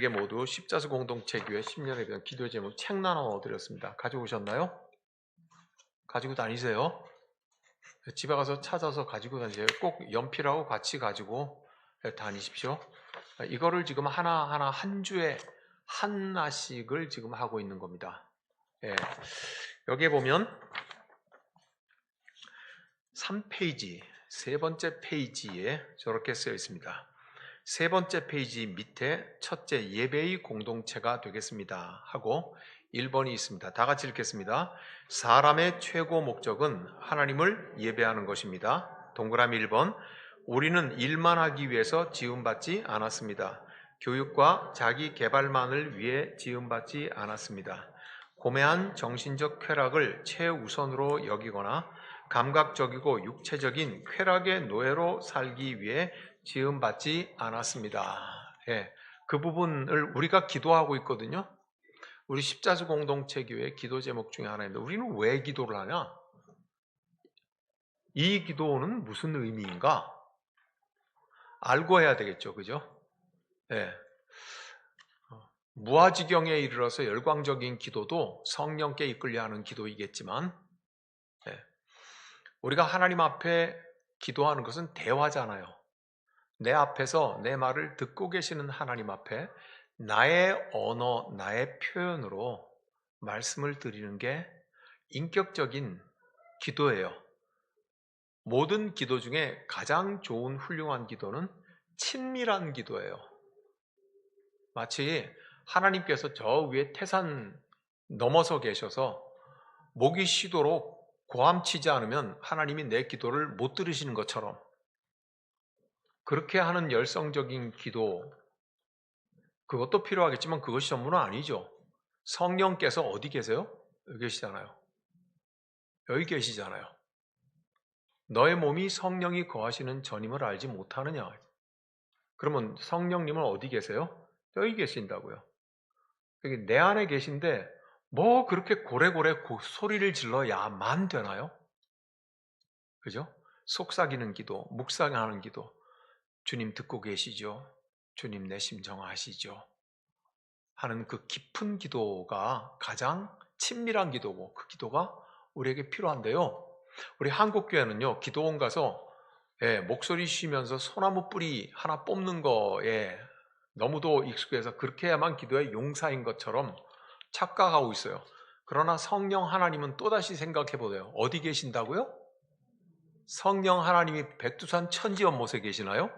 이게 모두 십자수 공동체교회 10년에 대한 기도 제목 책 나눠 드렸습니다. 가지고 오셨나요? 가지고 다니세요. 집에 가서 찾아서 가지고 다니세요. 꼭 연필하고 같이 가지고 다니십시오. 이거를 지금 하나하나 한 주에 하나씩을 지금 하고 있는 겁니다. 예. 여기에 보면 3페이지, 세 번째 페이지에 저렇게 쓰여 있습니다. 세 번째 페이지 밑에 첫째 예배의 공동체가 되겠습니다 하고 1번이 있습니다. 다 같이 읽겠습니다. 사람의 최고 목적은 하나님을 예배하는 것입니다. 동그라미 1번. 우리는 일만 하기 위해서 지음받지 않았습니다. 교육과 자기 개발만을 위해 지음받지 않았습니다. 고매한 정신적 쾌락을 최우선으로 여기거나 감각적이고 육체적인 쾌락의 노예로 살기 위해 지음받지 않았습니다. 예, 그 부분을 우리가 기도하고 있거든요. 우리 십자수 공동체 교회 기도 제목 중에 하나인데 우리는 왜 기도를 하냐? 이 기도는 무슨 의미인가? 알고 해야 되겠죠. 그죠? 예. 무아지경에 이르러서 열광적인 기도도 성령께 이끌려 하는 기도이겠지만 예. 우리가 하나님 앞에 기도하는 것은 대화잖아요. 내 앞에서 내 말을 듣고 계시는 하나님 앞에 나의 언어, 나의 표현으로 말씀을 드리는 게 인격적인 기도예요. 모든 기도 중에 가장 좋은 훌륭한 기도는 친밀한 기도예요. 마치 하나님께서 저 위에 태산 넘어서 계셔서 목이 쉬도록 고함치지 않으면 하나님이 내 기도를 못 들으시는 것처럼 그렇게 하는 열성적인 기도, 그것도 필요하겠지만 그것이 전부는 아니죠. 성령께서 어디 계세요? 여기 계시잖아요. 여기 계시잖아요. 너의 몸이 성령이 거하시는 전임을 알지 못하느냐? 그러면 성령님은 어디 계세요? 여기 계신다고요. 여기 내 안에 계신데 뭐 그렇게 고래고래 소리를 질러야만 되나요? 그죠? 속삭이는 기도, 묵상하는 기도. 주님 듣고 계시죠? 주님 내 심정 아시죠? 하는 그 깊은 기도가 가장 친밀한 기도고 그 기도가 우리에게 필요한데요. 우리 한국교회는요, 기도원 가서 목소리 쉬면서 소나무 뿌리 하나 뽑는 거에 너무도 익숙해서 그렇게 해야만 기도의 용사인 것처럼 착각하고 있어요. 그러나 성령 하나님은 또다시 생각해 보세요. 어디 계신다고요? 성령 하나님이 백두산 천지 연못에 계시나요?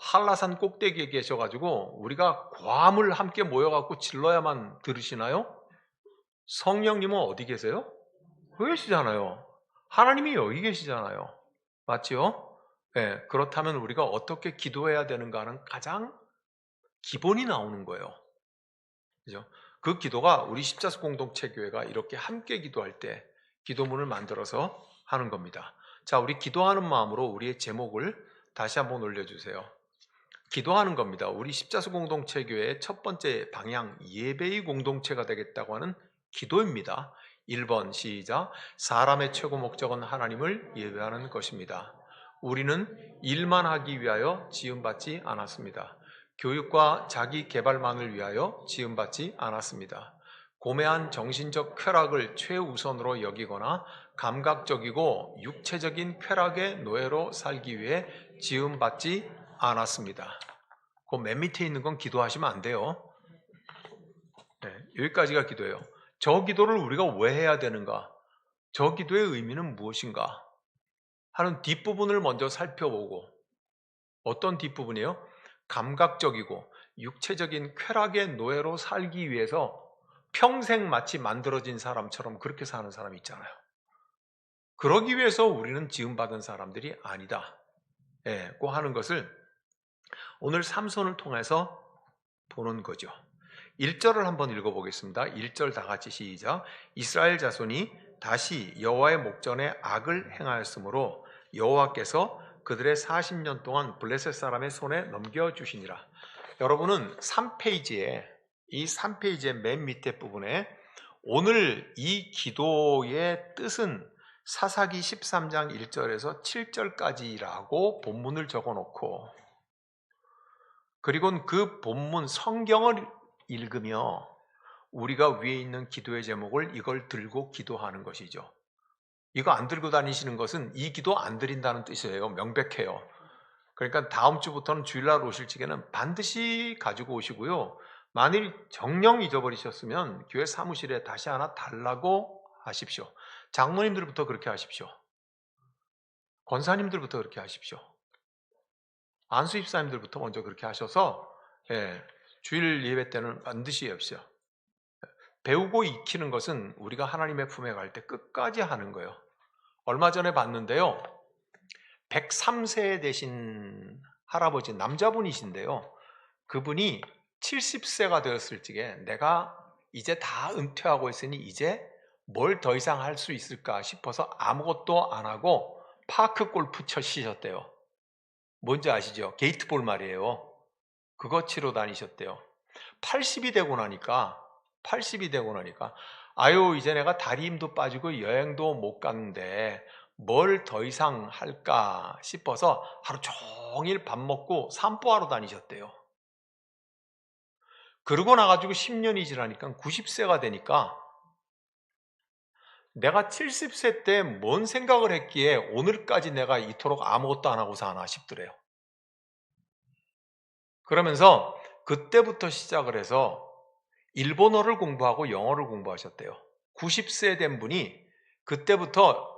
한라산 꼭대기에 계셔가지고 우리가 괌을 함께 모여갖고 질러야만 들으시나요? 성령님은 어디 계세요? 여기 계시잖아요. 하나님이 여기 계시잖아요. 맞지요? 네, 그렇다면 우리가 어떻게 기도해야 되는가 하는 가장 기본이 나오는 거예요. 그죠? 그 기도가 우리 십자수 공동체 교회가 이렇게 함께 기도할 때 기도문을 만들어서 하는 겁니다. 자, 우리 기도하는 마음으로 우리의 제목을 다시 한번 올려주세요. 기도하는 겁니다. 우리 십자수 공동체 교회의 첫 번째 방향, 예배의 공동체가 되겠다고 하는 기도입니다. 1번 시작. 사람의 최고 목적은 하나님을 예배하는 것입니다. 우리는 일만 하기 위하여 지음받지 않았습니다. 교육과 자기 개발만을 위하여 지음받지 않았습니다. 고매한 정신적 쾌락을 최우선으로 여기거나 감각적이고 육체적인 쾌락의 노예로 살기 위해 지음받지 않았습니다. 그 맨 밑에 있는 건 기도하시면 안 돼요. 네, 여기까지가 기도예요. 저 기도를 우리가 왜 해야 되는가? 저 기도의 의미는 무엇인가? 하는 뒷부분을 먼저 살펴보고, 어떤 뒷부분이에요? 감각적이고 육체적인 쾌락의 노예로 살기 위해서 평생 마치 만들어진 사람처럼 그렇게 사는 사람이 있잖아요. 그러기 위해서 우리는 지음받은 사람들이 아니다. 고 하는 것을 오늘 삼손을 통해서 보는 거죠. 1절을 한번 읽어보겠습니다. 1절 다 같이 시작. 이스라엘 자손이 다시 여호와의 목전에 악을 행하였으므로 여호와께서 그들의 40년 동안 블레셋 사람의 손에 넘겨주시니라. 여러분은 3페이지에 이 3페이지의 맨 밑에 부분에 오늘 이 기도의 뜻은 사사기 13장 1절에서 7절까지라고 본문을 적어놓고 그리고는 그 본문 성경을 읽으며 우리가 위에 있는 기도의 제목을 이걸 들고 기도하는 것이죠. 이거 안 들고 다니시는 것은 이 기도 안 드린다는 뜻이에요. 명백해요. 그러니까 다음 주부터는 주일날 오실 적에는 반드시 가지고 오시고요. 만일 정녕 잊어버리셨으면 교회 사무실에 다시 하나 달라고 하십시오. 장로님들부터 그렇게 하십시오. 권사님들부터 그렇게 하십시오. 안수입사님들부터 먼저 그렇게 하셔서 주일 예배 때는 반드시 합시오. 배우고 익히는 것은 우리가 하나님의 품에 갈 때 끝까지 하는 거예요. 얼마 전에 봤는데요. 103세 되신 할아버지 남자분이신데요. 그분이 70세가 되었을 적에 내가 이제 다 은퇴하고 있으니 이제 뭘 더 이상 할 수 있을까 싶어서 아무것도 안 하고 파크 골프 치셨대요. 뭔지 아시죠? 게이트볼 말이에요. 그거 치러 다니셨대요. 80이 되고 나니까 아유 이제 내가 다리 힘도 빠지고 여행도 못 갔는데 뭘 더 이상 할까 싶어서 하루 종일 밥 먹고 산보하러 다니셨대요. 그러고 나가지고 10년이 지나니까 90세가 되니까 내가 70세 때 뭔 생각을 했기에 오늘까지 내가 이토록 아무것도 안 하고 사나 싶더래요. 그러면서 그때부터 시작을 해서 일본어를 공부하고 영어를 공부하셨대요. 90세 된 분이 그때부터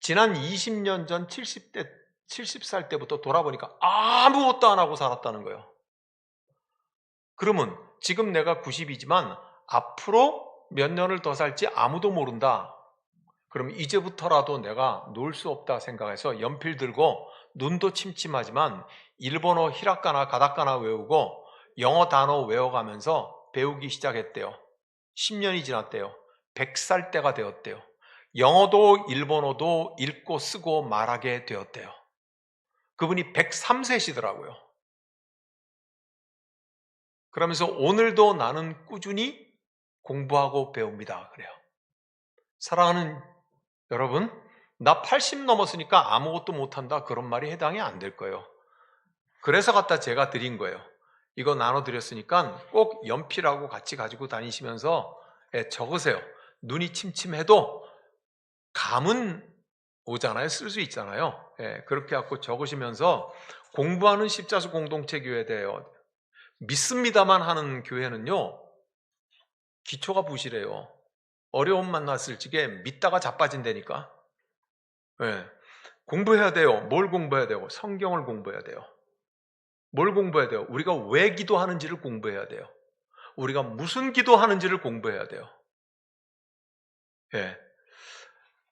지난 20년 전 70살 때부터 돌아보니까 아무것도 안 하고 살았다는 거예요. 그러면 지금 내가 90이지만 앞으로 몇 년을 더 살지 아무도 모른다. 그럼 이제부터라도 내가 놀 수 없다 생각해서 연필 들고 눈도 침침하지만 일본어 히라카나 가다카나 외우고 영어 단어 외워가면서 배우기 시작했대요. 10년이 지났대요. 100살 때가 되었대요. 영어도 일본어도 읽고 쓰고 말하게 되었대요. 그분이 103세시더라고요. 그러면서 오늘도 나는 꾸준히 공부하고 배웁니다. 그래요. 사랑하는 여러분, 나 80 넘었으니까 아무것도 못한다 그런 말이 해당이 안 될 거예요. 그래서 갖다 제가 드린 거예요. 이거 나눠드렸으니까 꼭 연필하고 같이 가지고 다니시면서 적으세요. 눈이 침침해도 감은 오잖아요. 쓸 수 있잖아요. 그렇게 갖고 적으시면서 공부하는 십자수 공동체 교회에 대해 믿습니다만 하는 교회는요. 기초가 부실해요. 어려움 만났을 적에 믿다가 자빠진다니까. 공부해야 돼요. 뭘 공부해야 되고 성경을 공부해야 돼요. 뭘 공부해야 돼요? 우리가 왜 기도하는지를 공부해야 돼요. 우리가 무슨 기도하는지를 공부해야 돼요.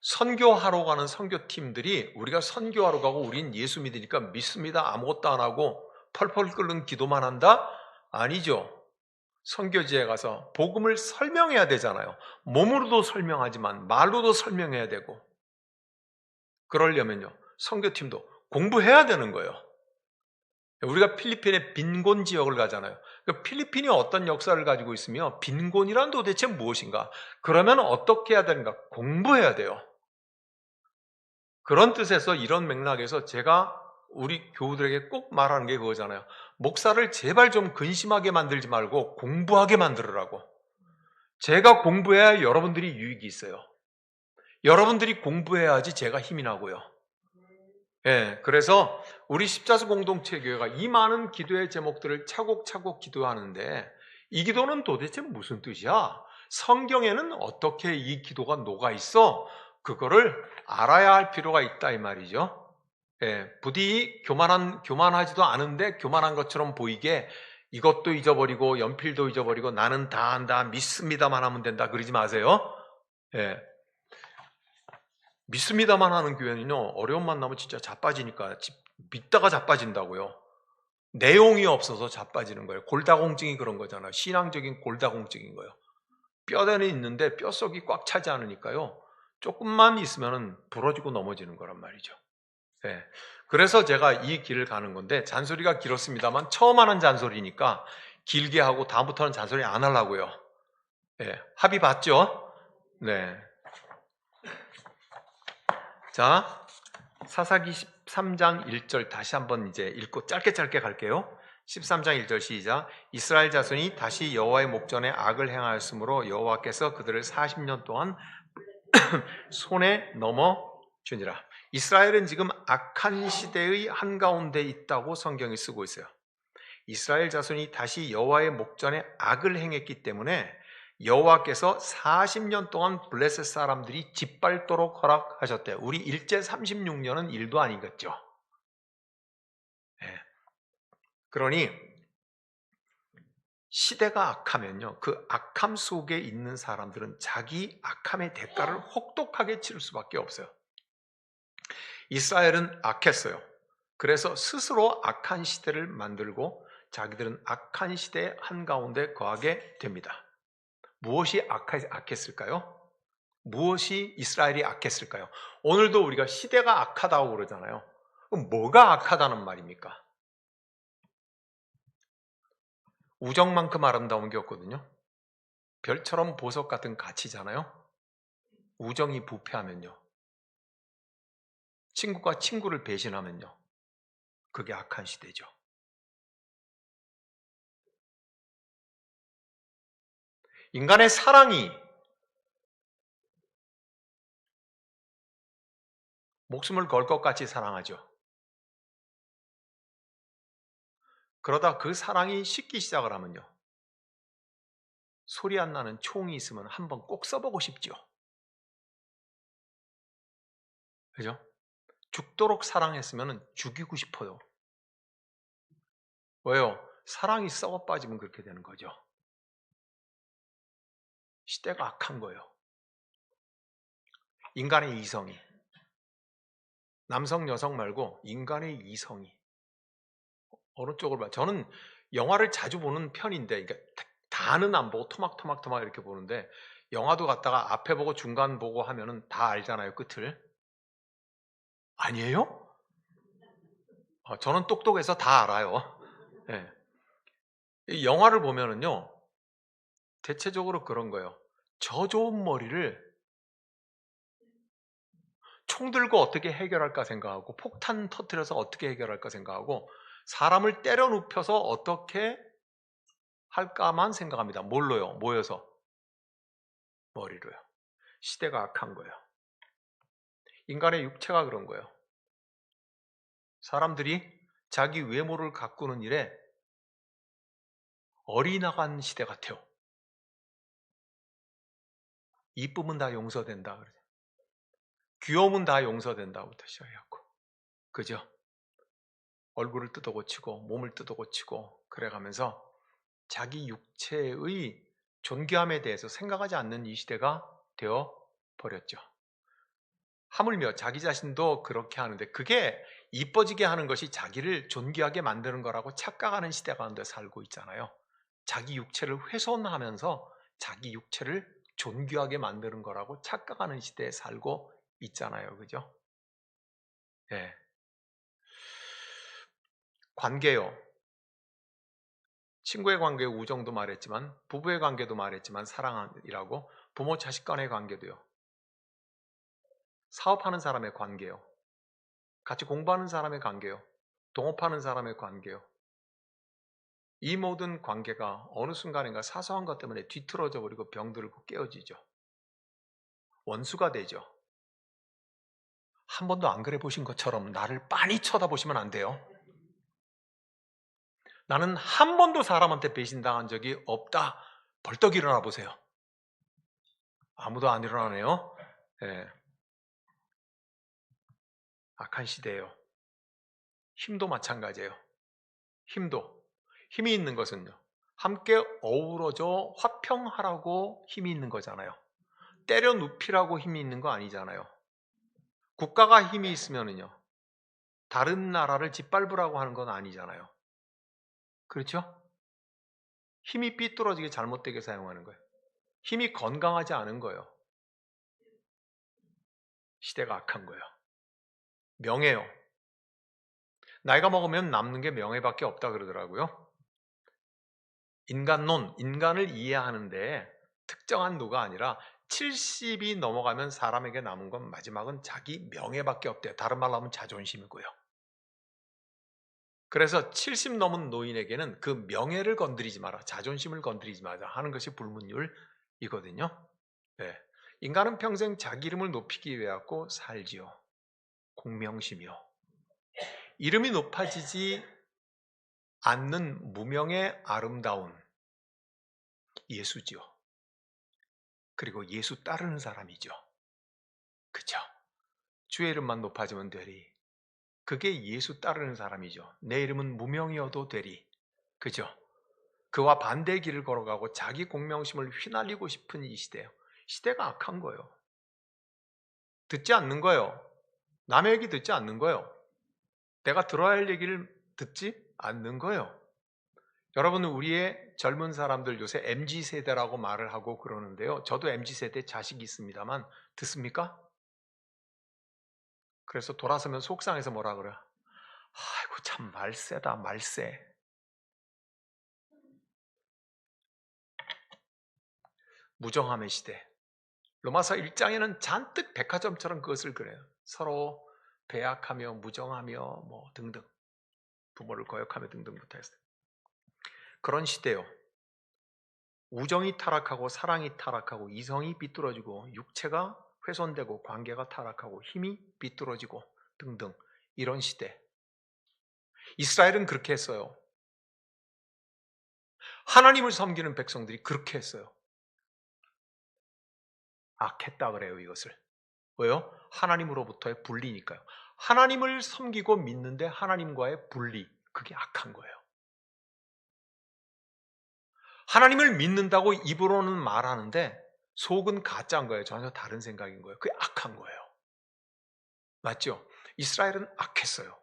선교하러 가는 선교팀들이 우리가 선교하러 가고 우린 예수 믿으니까 믿습니다. 아무것도 안 하고 펄펄 끓는 기도만 한다? 아니죠. 선교지에 가서 복음을 설명해야 되잖아요. 몸으로도 설명하지만 말로도 설명해야 되고 그러려면요. 선교팀도 공부해야 되는 거예요. 우리가 필리핀의 빈곤 지역을 가잖아요. 필리핀이 어떤 역사를 가지고 있으며 빈곤이란 도대체 무엇인가? 그러면 어떻게 해야 되는가? 공부해야 돼요. 그런 뜻에서 이런 맥락에서 제가 우리 교우들에게 꼭 말하는 게 그거잖아요. 목사를 제발 좀 근심하게 만들지 말고 공부하게 만들으라고. 제가 공부해야 여러분들이 유익이 있어요. 여러분들이 공부해야지 제가 힘이 나고요. 그래서 우리 십자수 공동체 교회가 이 많은 기도의 제목들을 차곡차곡 기도하는데 이 기도는 도대체 무슨 뜻이야? 성경에는 어떻게 이 기도가 녹아 있어? 그거를 알아야 할 필요가 있다 이 말이죠. 부디 교만하지도 않은데 교만한 것처럼 보이게 이것도 잊어버리고 연필도 잊어버리고 나는 다 안다 믿습니다만 하면 된다 그러지 마세요. 믿습니다만 하는 교회는요 어려움 만나면 진짜 자빠지니까 믿다가 자빠진다고요. 내용이 없어서 자빠지는 거예요. 골다공증이 그런 거잖아요. 신앙적인 골다공증인 거예요. 뼈대는 있는데 뼛속이 꽉 차지 않으니까요 조금만 있으면 부러지고 넘어지는 거란 말이죠. 그래서 제가 이 길을 가는 건데 잔소리가 길었습니다만 처음 하는 잔소리니까 길게 하고 다음부터는 잔소리 안 하려고요. 합의 봤죠? 네. 자, 사사기 13장 1절 다시 한번 이제 읽고 짧게 갈게요. 13장 1절 시작. 이스라엘 자손이 다시 여호와의 목전에 악을 행하였으므로 여호와께서 그들을 40년 동안 손에 넘어 주니라. 이스라엘은 지금 악한 시대의 한가운데 있다고 성경이 쓰고 있어요. 이스라엘 자손이 다시 여호와의 목전에 악을 행했기 때문에 여호와께서 40년 동안 블레셋 사람들이 짓밟도록 허락하셨대요. 우리 일제 36년은 일도 아니겠죠. 네. 그러니 시대가 악하면요, 그 악함 속에 있는 사람들은 자기 악함의 대가를 혹독하게 치를 수밖에 없어요. 이스라엘은 악했어요. 그래서 스스로 악한 시대를 만들고 자기들은 악한 시대 한가운데 거하게 됩니다. 무엇이 악했을까요? 무엇이 이스라엘이 악했을까요? 오늘도 우리가 시대가 악하다고 그러잖아요. 그럼 뭐가 악하다는 말입니까? 우정만큼 아름다운 게 없거든요. 별처럼 보석 같은 가치잖아요. 우정이 부패하면요, 친구가 친구를 배신하면요, 그게 악한 시대죠. 인간의 사랑이 목숨을 걸 것 같이 사랑하죠. 그러다 그 사랑이 식기 시작을 하면요, 소리 안 나는 총이 있으면 한번 꼭 써보고 싶죠. 그죠? 죽도록 사랑했으면 죽이고 싶어요. 왜요? 사랑이 썩어 빠지면 그렇게 되는 거죠. 시대가 악한 거예요. 인간의 이성이, 남성 여성 말고 인간의 이성이 어느 쪽을 봐. 저는 영화를 자주 보는 편인데, 그러니까 다는 안 보고 토막토막 이렇게 보는데, 영화도 갔다가 앞에 보고 중간 보고 하면은 다 알잖아요, 끝을. 아니에요? 저는 똑똑해서 다 알아요. 네. 이 영화를 보면은요, 대체적으로 그런 거예요. 저 좋은 머리를 총 들고 어떻게 해결할까 생각하고, 폭탄 터뜨려서 어떻게 해결할까 생각하고, 사람을 때려 눕혀서 어떻게 할까만 생각합니다. 뭘로요? 모여서. 머리로요. 시대가 악한 거예요. 인간의 육체가 그런 거예요. 사람들이 자기 외모를 가꾸는 일에 어리나간 시대 같아요. 이쁨은 다 용서된다. 귀여움은 다 용서된다부터 시작해갖고. 그죠? 얼굴을 뜯어고치고 몸을 뜯어고치고 그래가면서 자기 육체의 존귀함에 대해서 생각하지 않는 이 시대가 되어 버렸죠. 하물며 자기 자신도 그렇게 하는데, 그게 이뻐지게 하는 것이 자기를 존귀하게 만드는 거라고 착각하는 시대 가운데 살고 있잖아요. 자기 육체를 훼손하면서 자기 육체를 존귀하게 만드는 거라고 착각하는 시대에 살고 있잖아요. 그죠? 네. 관계요. 친구의 관계, 우정도 말했지만, 부부의 관계도 말했지만 사랑이라고, 부모 자식 간의 관계도요. 사업하는 사람의 관계요. 같이 공부하는 사람의 관계요. 동업하는 사람의 관계요. 이 모든 관계가 어느 순간인가 사소한 것 때문에 뒤틀어져 버리고 병들고 깨어지죠. 원수가 되죠. 한 번도 안 그래 보신 것처럼 나를 빤히 쳐다보시면 안 돼요. 나는 한 번도 사람한테 배신당한 적이 없다. 벌떡 일어나 보세요. 아무도 안 일어나네요. 네. 악한 시대예요. 힘도 마찬가지예요. 힘이 있는 것은요, 함께 어우러져 화평하라고 힘이 있는 거잖아요. 때려 눕히라고 힘이 있는 거 아니잖아요. 국가가 힘이 있으면은요, 다른 나라를 짓밟으라고 하는 건 아니잖아요. 그렇죠? 힘이 삐뚤어지게 잘못되게 사용하는 거예요. 힘이 건강하지 않은 거예요. 시대가 악한 거예요. 명예요. 나이가 먹으면 남는 게 명예밖에 없다 그러더라고요. 인간론, 인간을 이해하는데 특정한 누가 아니라 70이 넘어가면 사람에게 남은 건 마지막은 자기 명예밖에 없대요. 다른 말로 하면 자존심이고요. 그래서 70 넘은 노인에게는 그 명예를 건드리지 마라, 자존심을 건드리지 마라 하는 것이 불문율이거든요. 네. 인간은 평생 자기 이름을 높이기 위해 갖고 살지요. 공명시며 이름이 높아지지 않는 무명의 아름다운 예수지요. 그리고 예수 따르는 사람이죠. 그죠? 주의 이름만 높아지면 되리. 그게 예수 따르는 사람이죠. 내 이름은 무명이어도 되리. 그죠? 그와 반대의 길을 걸어가고 자기 공명심을 휘날리고 싶은 이 시대요. 시대가 악한 거예요. 듣지 않는 거예요. 남의 얘기 듣지 않는 거예요. 내가 들어야 할 얘기를 듣지 않는 거예요. 여러분, 우리의 젊은 사람들 요새 MZ세대라고 말을 하고 그러는데요. 저도 MZ세대 자식이 있습니다만 듣습니까? 그래서 돌아서면 속상해서 뭐라 그래요? 아이고 참 말세다 말세. 무정함의 시대. 로마서 1장에는 잔뜩 백화점처럼 그것을 그래요. 서로 배약하며 무정하며 뭐 등등. 부모를 거역하며 등등부터 했어요. 그런 시대요. 우정이 타락하고 사랑이 타락하고 이성이 비뚤어지고 육체가 훼손되고 관계가 타락하고 힘이 비뚤어지고 등등 이런 시대. 이스라엘은 그렇게 했어요. 하나님을 섬기는 백성들이 그렇게 했어요. 악했다 그래요, 이것을. 왜요? 하나님으로부터의 분리니까요. 하나님을 섬기고 믿는데 하나님과의 분리, 그게 악한 거예요. 하나님을 믿는다고 입으로는 말하는데 속은 가짜인 거예요. 전혀 다른 생각인 거예요. 그게 악한 거예요. 맞죠? 이스라엘은 악했어요.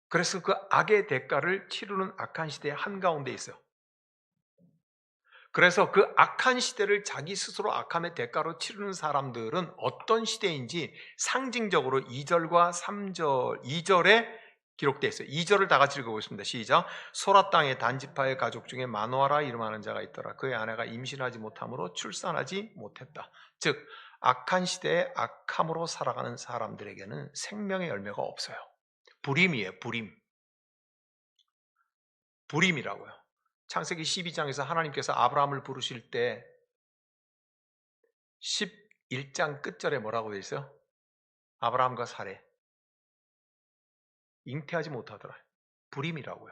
그래서 그 악의 대가를 치르는 악한 시대의 한가운데 있어요. 그래서 그 악한 시대를 자기 스스로 악함의 대가로 치르는 사람들은 어떤 시대인지 상징적으로 2절과 3절, 2절에 기록되어 있어요. 2절을 다 같이 읽어보겠습니다. 시작. 소라 땅의 단지파의 가족 중에 마노아라 이름하는 자가 있더라. 그의 아내가 임신하지 못함으로 출산하지 못했다. 즉 악한 시대에 악함으로 살아가는 사람들에게는 생명의 열매가 없어요. 불임이에요. 불임이라고요. 창세기 12장에서 하나님께서 아브라함을 부르실 때 11장 끝절에 뭐라고 되어 있어요? 아브라함과 사레 잉태하지 못하더라. 불임이라고요.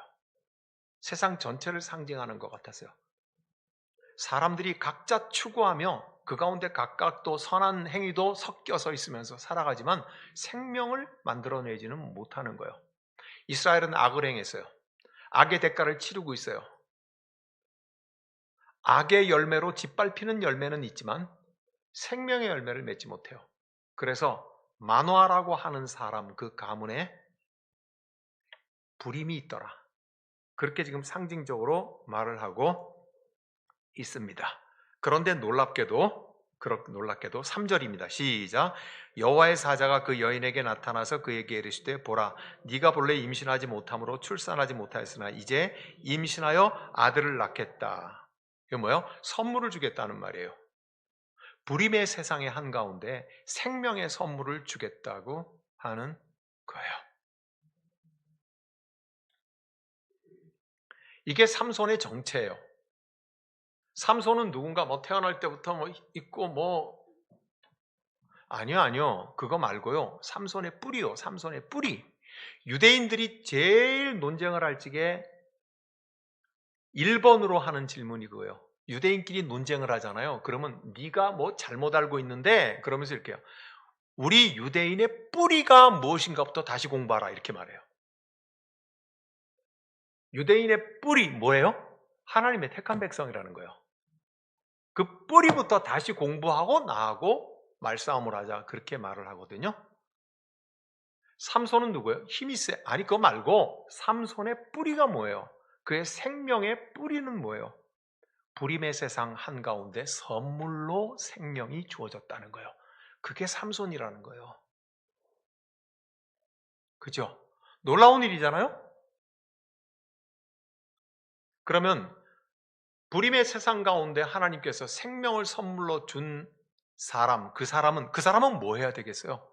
세상 전체를 상징하는 것 같았어요. 사람들이 각자 추구하며 그 가운데 각각 또 선한 행위도 섞여서 있으면서 살아가지만 생명을 만들어내지는 못하는 거예요. 이스라엘은 악을 행했어요. 악의 대가를 치르고 있어요. 악의 열매로 짓밟히는 열매는 있지만 생명의 열매를 맺지 못해요. 그래서 마노아라고 하는 사람 그 가문에 불임이 있더라. 그렇게 지금 상징적으로 말을 하고 있습니다. 그런데 놀랍게도 3절입니다. 시작. 여호와의 사자가 그 여인에게 나타나서 그에게 이르시되 보라 네가 본래 임신하지 못함으로 출산하지 못하였으나 이제 임신하여 아들을 낳겠다. 이게 뭐예요? 선물을 주겠다는 말이에요. 불임의 세상의 한가운데 생명의 선물을 주겠다고 하는 거예요. 이게 삼손의 정체예요. 삼손은 누군가 뭐 태어날 때부터 뭐 있고 아니요. 그거 말고요. 삼손의 뿌리요. 삼손의 뿌리. 유대인들이 제일 논쟁을 할 적에 1번으로 하는 질문이 그거예요. 유대인끼리 논쟁을 하잖아요. 그러면 네가 뭐 잘못 알고 있는데 그러면서 이렇게 해요. 우리 유대인의 뿌리가 무엇인가부터 다시 공부하라 이렇게 말해요. 유대인의 뿌리 뭐예요? 하나님의 택한 백성이라는 거예요. 그 뿌리부터 다시 공부하고 나하고 말싸움을 하자 그렇게 말을 하거든요. 삼손은 누구예요? 힘이 세. 아니 그거 말고 삼손의 뿌리가 뭐예요? 그의 생명의 뿌리는 뭐예요? 불임의 세상 한가운데 선물로 생명이 주어졌다는 거예요. 그게 삼손이라는 거예요. 그죠? 놀라운 일이잖아요? 그러면 불임의 세상 가운데 하나님께서 생명을 선물로 준 사람, 그 사람은 뭐 해야 되겠어요?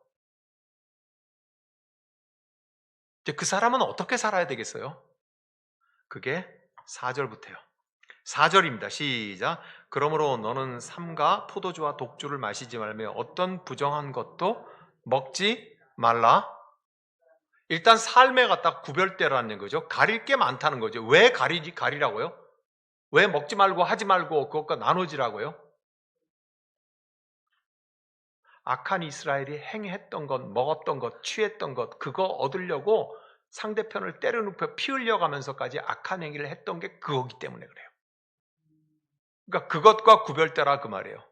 이제 그 사람은 어떻게 살아야 되겠어요? 그게 4절부터요. 4절입니다. 시작. 그러므로 너는 삼가 포도주와 독주를 마시지 말며 어떤 부정한 것도 먹지 말라. 일단 삶에 갖다 구별되라는 거죠. 가릴 게 많다는 거죠. 왜 가리라고요? 왜 먹지 말고 하지 말고 그것과 나누지라고요? 악한 이스라엘이 행했던 것, 먹었던 것, 취했던 것, 그거 얻으려고 상대편을 때려눕혀 피 흘려가면서까지 악한 행위를 했던 게 그거기 때문에 그래요. 그러니까 그것과 구별되라 그 말이에요.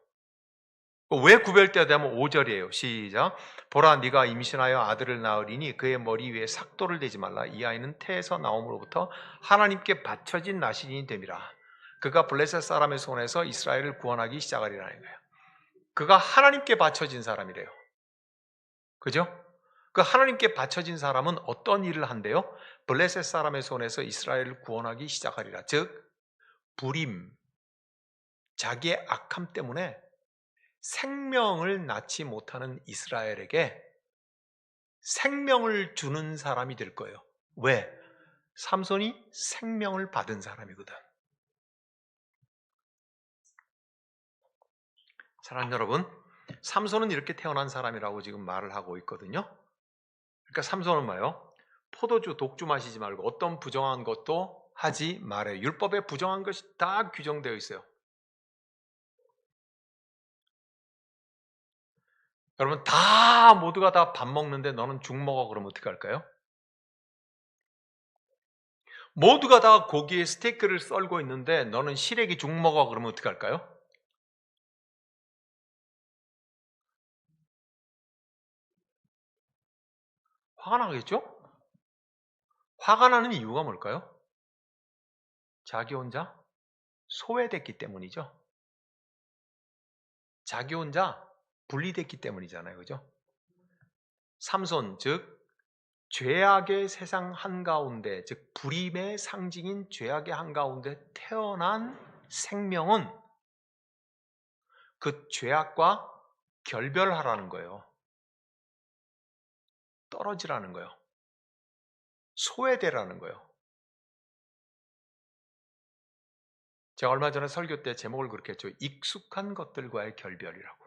왜 구별되야 되면 5절이에요. 시작. 보라 네가 임신하여 아들을 낳으리니 그의 머리 위에 삭도를 대지 말라. 이 아이는 태에서 나옴으로부터 하나님께 바쳐진 나신이 됨이라. 그가 블레셋 사람의 손에서 이스라엘을 구원하기 시작하리라는 거예요. 그가 하나님께 바쳐진 사람이래요. 그죠? 그 하나님께 바쳐진 사람은 어떤 일을 한대요? 블레셋 사람의 손에서 이스라엘을 구원하기 시작하리라. 즉 불임, 자기의 악함 때문에 생명을 낳지 못하는 이스라엘에게 생명을 주는 사람이 될 거예요. 왜? 삼손이 생명을 받은 사람이거든. 사랑하는 여러분, 삼손은 이렇게 태어난 사람이라고 지금 말을 하고 있거든요. 그러니까 삼손은 뭐예요? 포도주, 독주 마시지 말고 어떤 부정한 것도 하지 말아요. 율법에 부정한 것이 다 규정되어 있어요. 여러분 다 모두가 다 밥 먹는데 너는 죽 먹어 그러면 어떻게 할까요? 모두가 다 고기에 스테이크를 썰고 있는데 너는 시래기 죽 먹어 그러면 어떻게 할까요? 화가 나겠죠? 화가 나는 이유가 뭘까요? 자기 혼자 소외됐기 때문이죠. 자기 혼자 분리됐기 때문이잖아요. 그죠? 삼손 즉 죄악의 세상 한가운데 즉 불임의 상징인 죄악의 한가운데 태어난 생명은 그 죄악과 결별하라는 거예요. 떨어지라는 거예요. 소외되라는 거예요. 제가 얼마 전에 설교 때 제목을 그렇게 했죠. 익숙한 것들과의 결별이라고.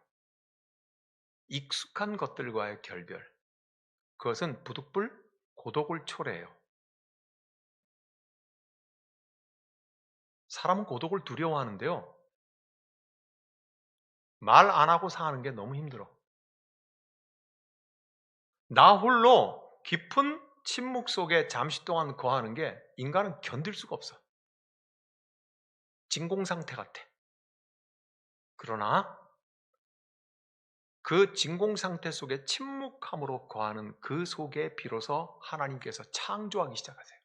익숙한 것들과의 결별. 그것은 부득불 고독을 초래해요. 사람은 고독을 두려워하는데요. 말 안 하고 사는 게 너무 힘들어. 나 홀로 깊은 침묵 속에 잠시 동안 거하는 게 인간은 견딜 수가 없어. 진공상태 같아. 그러나 그 진공상태 속에 침묵함으로 거하는 그 속에 비로소 하나님께서 창조하기 시작하세요.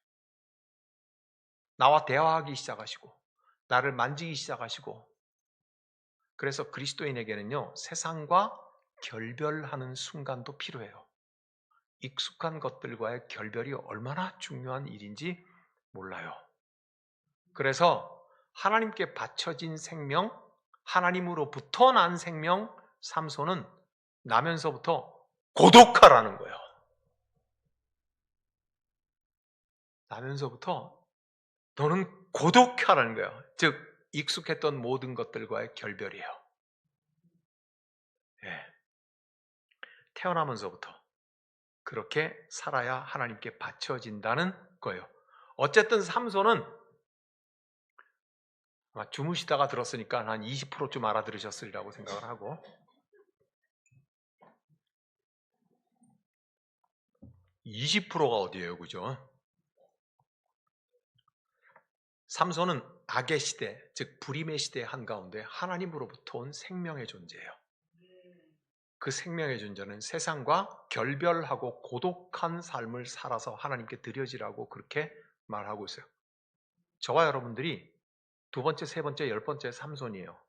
나와 대화하기 시작하시고 나를 만지기 시작하시고 그래서 그리스도인에게는요 세상과 결별하는 순간도 필요해요. 익숙한 것들과의 결별이 얼마나 중요한 일인지 몰라요. 그래서 하나님께 바쳐진 생명, 하나님으로부터 난 생명, 삼손은 나면서부터 고독하라는 거예요. 나면서부터 너는 고독하라는 거예요. 즉 익숙했던 모든 것들과의 결별이에요. 예. 태어나면서부터 그렇게 살아야 하나님께 바쳐진다는 거예요. 어쨌든 삼손은 아마 주무시다가 들었으니까 한 20%쯤 알아들으셨으리라고 생각을 하고 20%가 어디예요, 그죠? 삼손은 악의 시대, 즉 불임의 시대 한가운데 하나님으로부터 온 생명의 존재예요. 그 생명의 존재는 세상과 결별하고 고독한 삶을 살아서 하나님께 드려지라고 그렇게 말하고 있어요. 저와 여러분들이 두 번째, 세 번째, 열 번째 삼손이에요.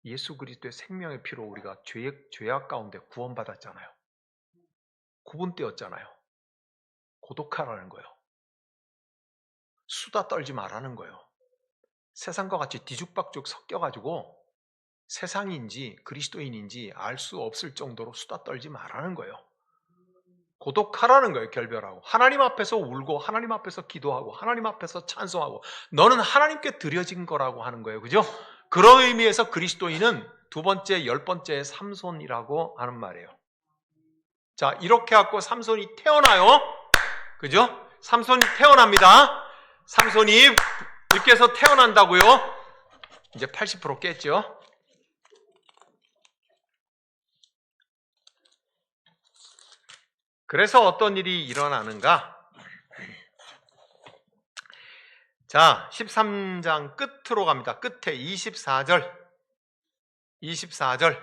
예수 그리스도의 생명의 피로 우리가 죄악 가운데 구원받았잖아요. 구분되었잖아요. 고독하라는 거예요. 수다 떨지 말라는 거예요. 세상과 같이 뒤죽박죽 섞여가지고 세상인지 그리스도인인지 알 수 없을 정도로 수다 떨지 말라는 거예요. 고독하라는 거예요. 결별하고 하나님 앞에서 울고 하나님 앞에서 기도하고 하나님 앞에서 찬송하고 너는 하나님께 드려진 거라고 하는 거예요. 그죠? 그런 의미에서 그리스도인은 두 번째, 10번째 삼손이라고 하는 말이에요. 자, 이렇게 갖고 삼손이 태어나요. 그죠? 삼손이 태어납니다. 삼손이 이렇게 해서 태어난다고요. 이제 80% 깼죠. 그래서 어떤 일이 일어나는가? 자, 13장 끝으로 갑니다. 끝에 24절. 13장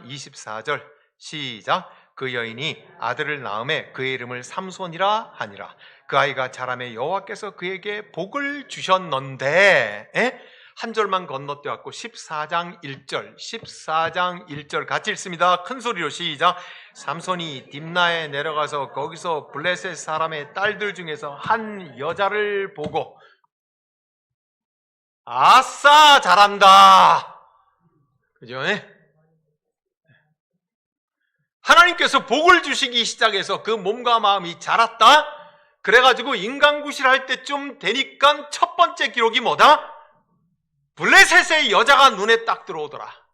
24절. 시작. 그 여인이 아들을 낳음에 그의 이름을 삼손이라 하니라. 그 아이가 자라매 여호와께서 그에게 복을 주셨는데, 한 절만 건너뛰어갖고 14장 1절 같이 읽습니다. 큰 소리로 시작. 삼손이 딥나에 내려가서 거기서 블레셋 사람의 딸들 중에서 한 여자를 보고 아싸 잘한다. 그죠? 하나님께서 복을 주시기 시작해서 그 몸과 마음이 자랐다. 그래가지고 인간구실할 때쯤 되니까 첫 번째 기록이 뭐다? 블레셋의 여자가 눈에 딱 들어오더라.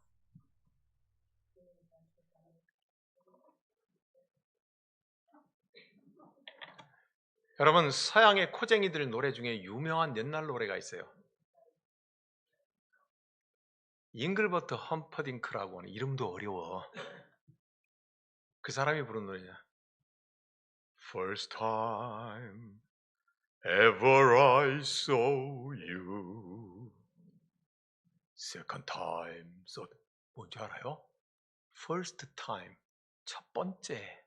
여러분, 서양의 코쟁이들 노래 중에 유명한 옛날 노래가 있어요. 잉글버트 험퍼딩크라고 하는, 이름도 어려워. 그 사람이 부른 노래냐. First time ever I saw you. Second time saw. 뭔지 알아요? First time, 첫 번째.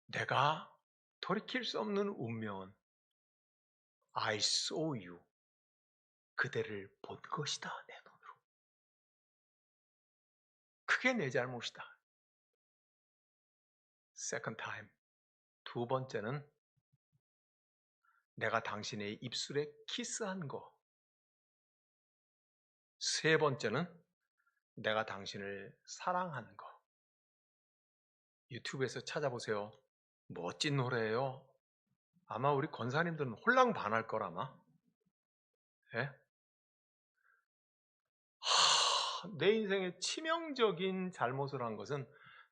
내가 돌이킬 수 없는 운명은 I saw you. 그대를 본 것이다. 내 눈으로. 그게 내 잘못이다. Second time. 두 번째는 내가 당신의 입술에 키스한 거. 세 번째는 내가 당신을 사랑한 거. 유튜브에서 찾아보세요. 멋진 노래예요. 아마 우리 권사님들은 홀랑반할 거라마. 예? 내 인생의 치명적인 잘못을 한 것은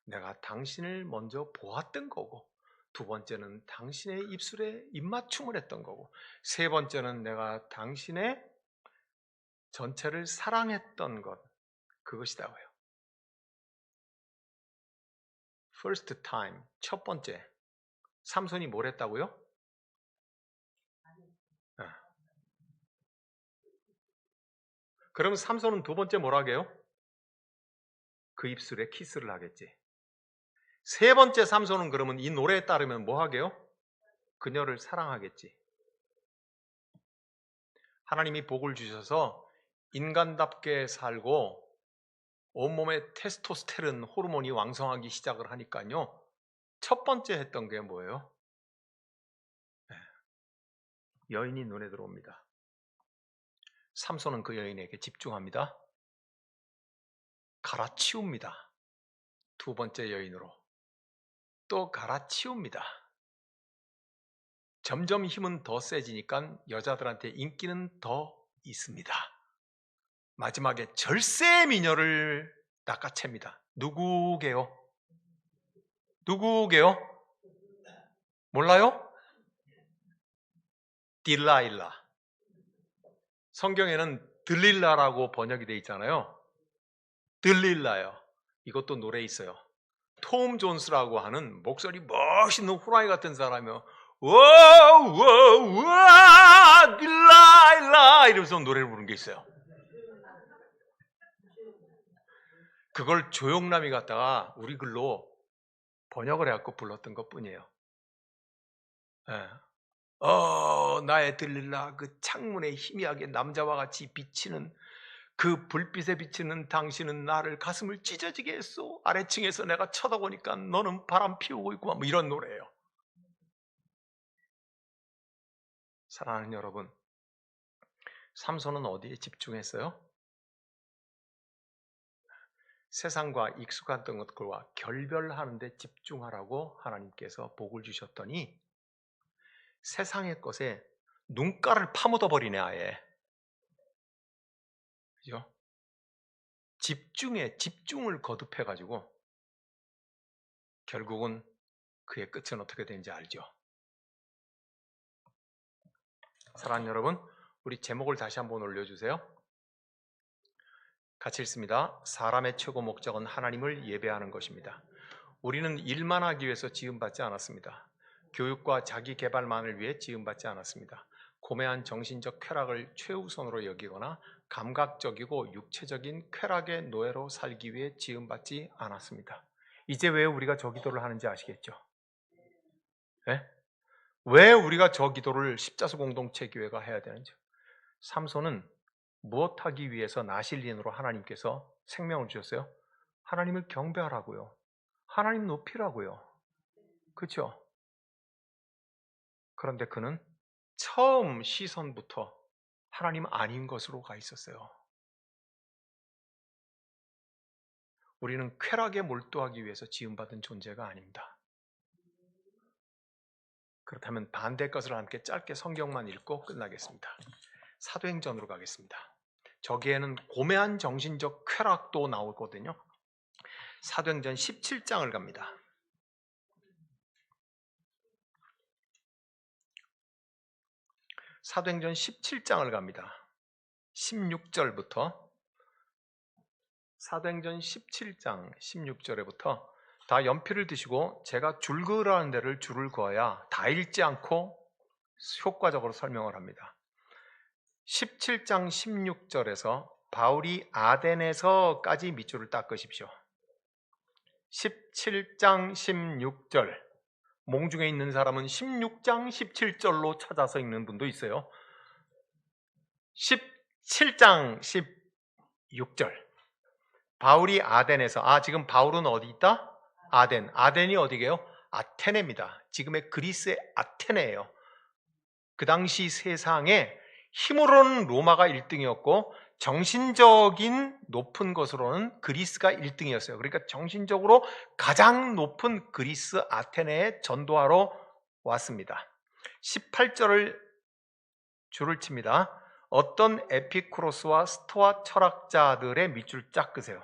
내가 당신을 먼저 보았던 거고, 두 번째는 당신의 입술에 입맞춤을 했던 거고, 세 번째는 내가 당신의 전체를 사랑했던 것, 그것이다고요. First time, 첫 번째. 삼손이 뭘 했다고요? 그러면 삼손은 두 번째 뭘 하게요? 그 입술에 키스를 하겠지. 세 번째 삼손은 그러면 이 노래에 따르면 뭐 하게요? 그녀를 사랑하겠지. 하나님이 복을 주셔서 인간답게 살고 온몸에 테스토스테론 호르몬이 왕성하기 시작을 하니까요. 첫 번째 했던 게 뭐예요? 여인이 눈에 들어옵니다. 삼손은 그 여인에게 집중합니다. 갈아치웁니다. 두 번째 여인으로. 또 갈아치웁니다. 점점 힘은 더 세지니까 여자들한테 인기는 더 있습니다. 마지막에 절세 미녀를 낚아챕니다. 누구게요? 누구게요? 몰라요? 딜라일라. 성경에는 들릴라라고 번역이 되어 있잖아요. 들릴라요. 이것도 노래 있어요. 톰 존스라고 하는 목소리 멋있는 호랑이 같은 사람이요. 와 딜라일라 이러면서 노래를 부르는 게 있어요. 그걸 조용남이 갖다가 우리 글로 번역을 해갖고 불렀던 것 뿐이에요. 나의 들릴라 그 창문에 희미하게 남자와 같이 비치는 그 불빛에 비치는 당신은 나를 가슴을 찢어지게 했소. 아래층에서 내가 쳐다보니까 너는 바람 피우고 있구만. 뭐 이런 노래예요. 사랑하는 여러분, 삼손은 어디에 집중했어요? 세상과 익숙했던 것들과 결별하는 데 집중하라고 하나님께서 복을 주셨더니 세상의 것에 눈가를 파묻어 버리네 아예. 그죠? 집중을 거듭해 가지고 결국은 그의 끝은 어떻게 되는지 알죠? 사랑하는 여러분, 우리 제목을 다시 한번 올려주세요. 같이 읽습니다. 사람의 최고 목적은 하나님을 예배하는 것입니다. 우리는 일만 하기 위해서 지음받지 않았습니다. 교육과 자기 개발만을 위해 지음받지 않았습니다. 고매한 정신적 쾌락을 최우선으로 여기거나 감각적이고 육체적인 쾌락의 노예로 살기 위해 지음받지 않았습니다. 이제 왜 우리가 저 기도를 하는지 아시겠죠? 네? 왜 우리가 저 기도를 십자수 공동체 교회가 해야 되는지. 삼손은 무엇하기 위해서 나실린으로 하나님께서 생명을 주셨어요? 하나님을 경배하라고요. 하나님 높이라고요. 그렇죠? 그런데 그는 처음 시선부터 하나님 아닌 것으로 가 있었어요. 우리는 쾌락에 몰두하기 위해서 지음받은 존재가 아닙니다. 그렇다면 반대 것을 함께 짧게 성경만 읽고 끝나겠습니다. 사도행전으로 가겠습니다. 저기에는 고매한 정신적 쾌락도 나오거든요. 사도행전 17장을 갑니다. 사도행전 17장을 갑니다. 16절부터 사도행전 17장 16절에부터 다 연필을 드시고 제가 줄 그으라는 데를 줄을 그어야 다 읽지 않고 효과적으로 설명을 합니다. 17장 16절에서 바울이 아덴에서까지 밑줄을 닦으십시오. 17장 16절 몽중에 있는 사람은 16장 17절로 찾아서 읽는 분도 있어요. 17장 16절 바울이 아덴에서 지금 바울은 어디 있다? 아덴이 어디게요? 아테네입니다. 지금의 그리스의 아테네예요. 그 당시 세상에 힘으로는 로마가 1등이었고 정신적인 높은 것으로는 그리스가 1등이었어요. 그러니까 정신적으로 가장 높은 그리스 아테네에 전도하러 왔습니다. 18절을 줄을 칩니다. 어떤 에피쿠로스와 스토아 철학자들의 밑줄 쫙 그세요.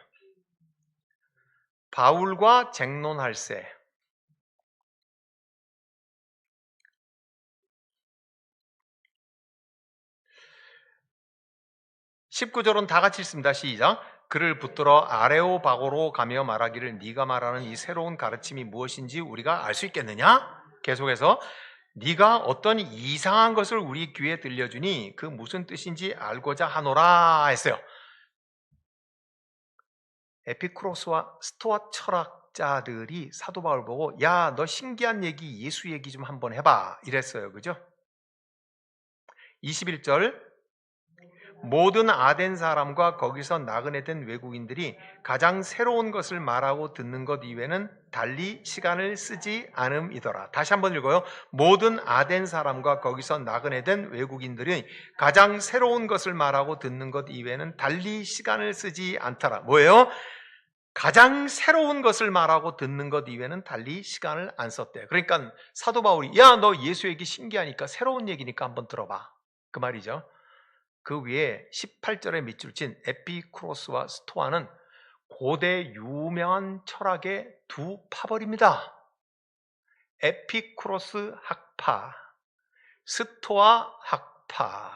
바울과 쟁론할세. 19절은 다 같이 읽습니다. 시작. 그를 붙들어 아레오바고로 가며 말하기를 네가 말하는 이 새로운 가르침이 무엇인지 우리가 알 수 있겠느냐? 계속해서 네가 어떤 이상한 것을 우리 귀에 들려주니 그 무슨 뜻인지 알고자 하노라 했어요. 에피쿠로스와 스토아 철학자들이 사도 바울 보고 야, 너 신기한 얘기, 예수 얘기 좀 한번 해봐 이랬어요. 그죠? 21절 모든 아덴 사람과 거기서 나그네된 외국인들이 가장 새로운 것을 말하고 듣는 것 이외에는 달리 시간을 쓰지 않음이더라. 다시 한번 읽어요. 모든 아덴 사람과 거기서 나그네된 외국인들이 가장 새로운 것을 말하고 듣는 것 이외에는 달리 시간을 쓰지 않더라. 뭐예요? 가장 새로운 것을 말하고 듣는 것 이외에는 달리 시간을 안 썼대. 그러니까 사도 바울이 야, 너 예수 얘기 신기하니까 새로운 얘기니까 한번 들어봐. 그 말이죠. 그 위에 18절에 밑줄 친 에피쿠로스와 스토아는 고대 유명한 철학의 두 파벌입니다. 에피쿠로스 학파, 스토아 학파.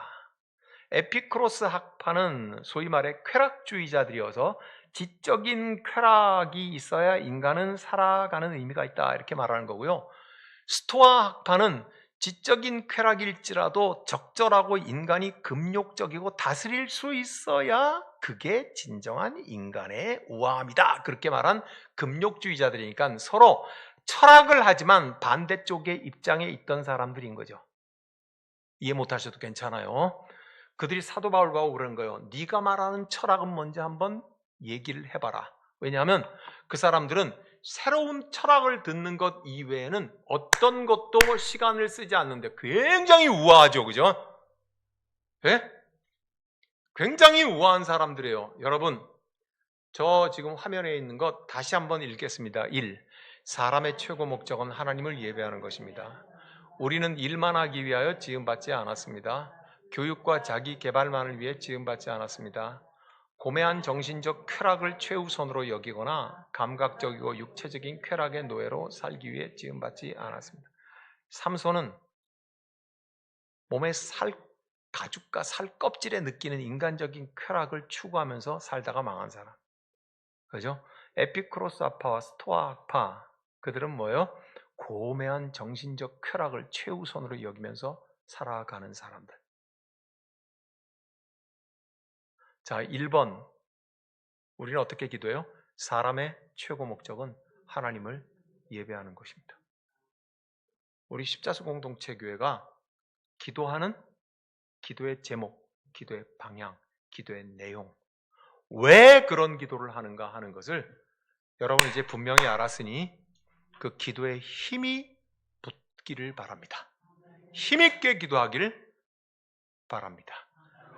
에피쿠로스 학파는 소위 말해 쾌락주의자들이어서 지적인 쾌락이 있어야 인간은 살아가는 의미가 있다 이렇게 말하는 거고요. 스토아 학파는 지적인 쾌락일지라도 적절하고 인간이 금욕적이고 다스릴 수 있어야 그게 진정한 인간의 우아함이다 그렇게 말한 금욕주의자들이니까 서로 철학을 하지만 반대쪽의 입장에 있던 사람들인 거죠. 이해 못하셔도 괜찮아요. 그들이 사도 바울과 그러는 거예요. 네가 말하는 철학은 뭔지 한번 얘기를 해봐라. 왜냐하면 그 사람들은 새로운 철학을 듣는 것 이외에는 어떤 것도 시간을 쓰지 않는데 굉장히 우아하죠. 그죠? 네? 굉장히 우아한 사람들이에요. 여러분, 저 지금 화면에 있는 것 다시 한번 읽겠습니다. 1. 사람의 최고 목적은 하나님을 예배하는 것입니다. 우리는 일만 하기 위하여 지음받지 않았습니다. 교육과 자기 개발만을 위해 지음받지 않았습니다. 고매한 정신적 쾌락을 최우선으로 여기거나 감각적이고 육체적인 쾌락의 노예로 살기 위해 지음받지 않았습니다. 삼손은 몸의 가죽과 살 껍질에 느끼는 인간적인 쾌락을 추구하면서 살다가 망한 사람. 그죠? 에피크로스 아파와 스토아 아파, 그들은 뭐예요? 고매한 정신적 쾌락을 최우선으로 여기면서 살아가는 사람들. 자, 1번. 우리는 어떻게 기도해요? 사람의 최고 목적은 하나님을 예배하는 것입니다. 우리 십자수 공동체 교회가 기도하는 기도의 제목, 기도의 방향, 기도의 내용, 왜 그런 기도를 하는가 하는 것을 여러분 이제 분명히 알았으니 그 기도에 힘이 붙기를 바랍니다. 힘있게 기도하기를 바랍니다.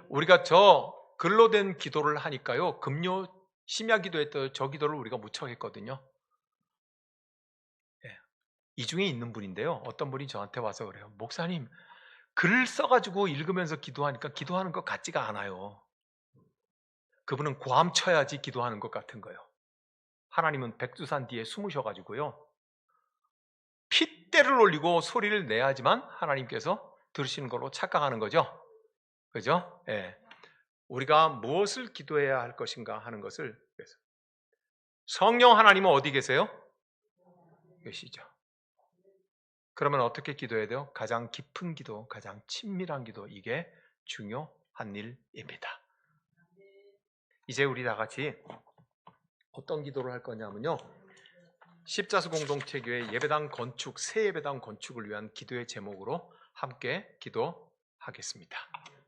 우리가 저 글로 된 기도를 하니까요, 금요 심야 기도했던 저 기도를 우리가 무척 했거든요. 이 중에 있는 분인데요, 어떤 분이 저한테 와서 그래요. 목사님, 글을 써가지고 읽으면서 기도하니까 기도하는 것 같지가 않아요. 그분은 고함 쳐야지 기도하는 것 같은 거예요. 하나님은 백두산 뒤에 숨으셔가지고요, 핏대를 올리고 소리를 내야지만 하나님께서 들으시는 걸로 착각하는 거죠. 그죠? 예. 우리가 무엇을 기도해야 할 것인가 하는 것을, 성령 하나님은 어디 계세요? 계시죠. 그러면 어떻게 기도해야 돼요? 가장 깊은 기도, 가장 친밀한 기도, 이게 중요한 일입니다. 이제 우리 다 같이 어떤 기도를 할 거냐면요, 십자수 공동체 교회 예배당 건축, 새 예배당 건축을 위한 기도의 제목으로 함께 기도하겠습니다.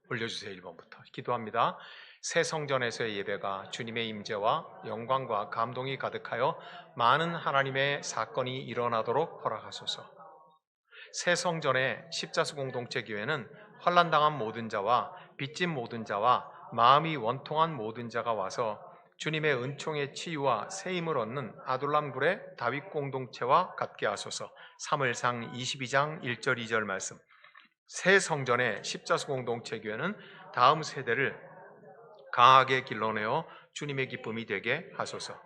올려주세요. 1번부터 기도합니다. 새 성전에서의 예배가 주님의 임재와 영광과 감동이 가득하여 많은 하나님의 사건이 일어나도록 허락하소서. 새 성전의 십자수 공동체 교회는 환난당한 모든 자와 빚진 모든 자와 마음이 원통한 모든 자가 와서 주님의 은총의 치유와 세임을 얻는 아둘람굴의 다윗 공동체와 같게 하소서. 사무엘상 22장 1절 2절 말씀. 새 성전의 십자수 공동체 교회는 다음 세대를 강하게 길러내어 주님의 기쁨이 되게 하소서.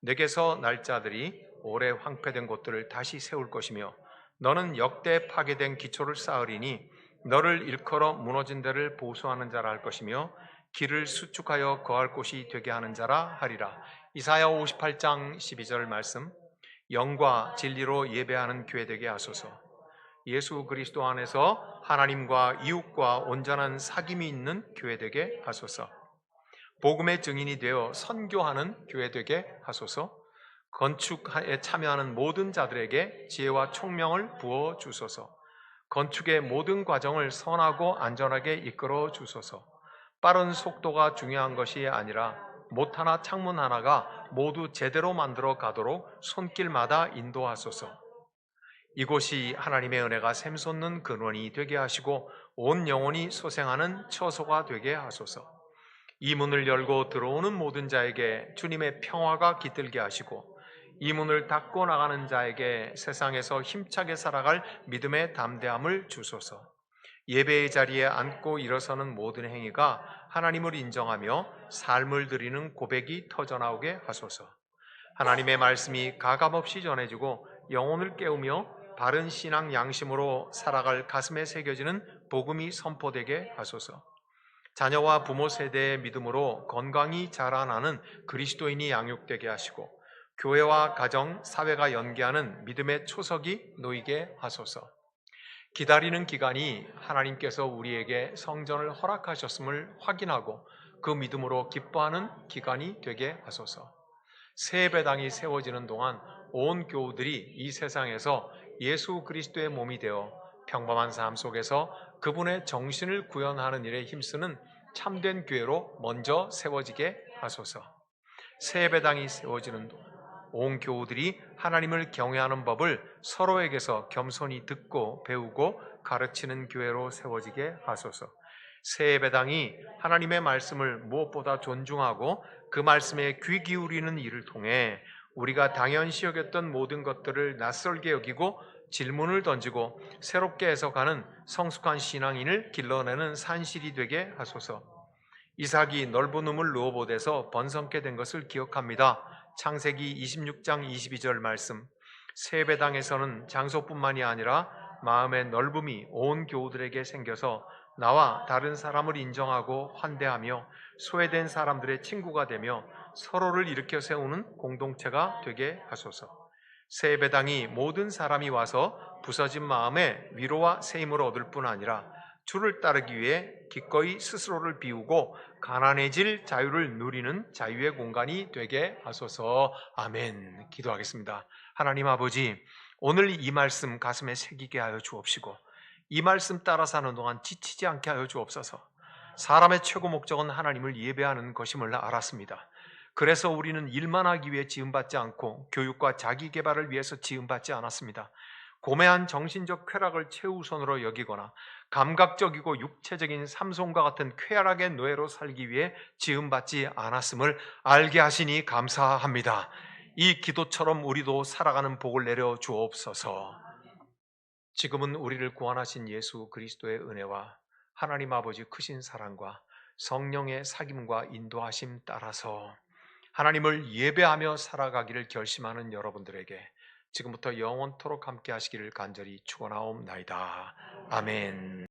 내게서 날짜들이 오래 황폐된 곳들을 다시 세울 것이며 너는 역대 파괴된 기초를 쌓으리니 너를 일컬어 무너진 데를 보수하는 자라 할 것이며 길을 수축하여 거할 곳이 되게 하는 자라 하리라. 이사야 58장 12절 말씀. 영과 진리로 예배하는 교회 되게 하소서. 예수 그리스도 안에서 하나님과 이웃과 온전한 사귐이 있는 교회 되게 하소서. 복음의 증인이 되어 선교하는 교회 되게 하소서. 건축에 참여하는 모든 자들에게 지혜와 총명을 부어 주소서. 건축의 모든 과정을 선하고 안전하게 이끌어 주소서. 빠른 속도가 중요한 것이 아니라 못 하나 창문 하나가 모두 제대로 만들어 가도록 손길마다 인도하소서. 이곳이 하나님의 은혜가 샘솟는 근원이 되게 하시고 온 영혼이 소생하는 처소가 되게 하소서. 이 문을 열고 들어오는 모든 자에게 주님의 평화가 깃들게 하시고 이 문을 닫고 나가는 자에게 세상에서 힘차게 살아갈 믿음의 담대함을 주소서. 예배의 자리에 앉고 일어서는 모든 행위가 하나님을 인정하며 삶을 드리는 고백이 터져나오게 하소서. 하나님의 말씀이 가감없이 전해지고 영혼을 깨우며 바른 신앙 양심으로 살아갈 가슴에 새겨지는 복음이 선포되게 하소서. 자녀와 부모 세대의 믿음으로 건강히 자라나는 그리스도인이 양육되게 하시고 교회와 가정, 사회가 연계하는 믿음의 초석이 놓이게 하소서. 기다리는 기간이 하나님께서 우리에게 성전을 허락하셨음을 확인하고 그 믿음으로 기뻐하는 기간이 되게 하소서. 새 예배당이 세워지는 동안 온 교우들이 이 세상에서 예수 그리스도의 몸이 되어 평범한 삶 속에서 그분의 정신을 구현하는 일에 힘쓰는 참된 교회로 먼저 세워지게 하소서. 새 예배당이 세워지는 동안 온 교우들이 하나님을 경외하는 법을 서로에게서 겸손히 듣고 배우고 가르치는 교회로 세워지게 하소서. 새 예배당이 하나님의 말씀을 무엇보다 존중하고 그 말씀에 귀 기울이는 일을 통해 우리가 당연시 여겼던 모든 것들을 낯설게 여기고 질문을 던지고 새롭게 해석하는 성숙한 신앙인을 길러내는 산실이 되게 하소서. 이삭이 넓은 우물 르호봇에서 번성케 된 것을 기억합니다. 창세기 26장 22절 말씀. 새 예배당에서는 장소뿐만이 아니라 마음의 넓음이 온 교우들에게 생겨서 나와 다른 사람을 인정하고 환대하며 소외된 사람들의 친구가 되며 서로를 일으켜 세우는 공동체가 되게 하소서. 새 예배당이 모든 사람이 와서 부서진 마음에 위로와 새 힘을 얻을 뿐 아니라 주를 따르기 위해 기꺼이 스스로를 비우고 가난해질 자유를 누리는 자유의 공간이 되게 하소서. 아멘. 기도하겠습니다. 하나님 아버지, 오늘 이 말씀 가슴에 새기게 하여 주옵시고 이 말씀 따라 사는 동안 지치지 않게 하여 주옵소서. 사람의 최고 목적은 하나님을 예배하는 것임을 알았습니다. 그래서 우리는 일만 하기 위해 지음받지 않고 교육과 자기 개발을 위해서 지음받지 않았습니다. 고매한 정신적 쾌락을 최우선으로 여기거나 감각적이고 육체적인 삼손과 같은 쾌락의 노예로 살기 위해 지음받지 않았음을 알게 하시니 감사합니다. 이 기도처럼 우리도 살아가는 복을 내려 주옵소서. 지금은 우리를 구원하신 예수 그리스도의 은혜와 하나님 아버지 크신 사랑과 성령의 사귐과 인도하심 따라서 하나님을 예배하며 살아가기를 결심하는 여러분들에게 지금부터 영원토록 함께 하시기를 간절히 축원하옵나이다. 아멘.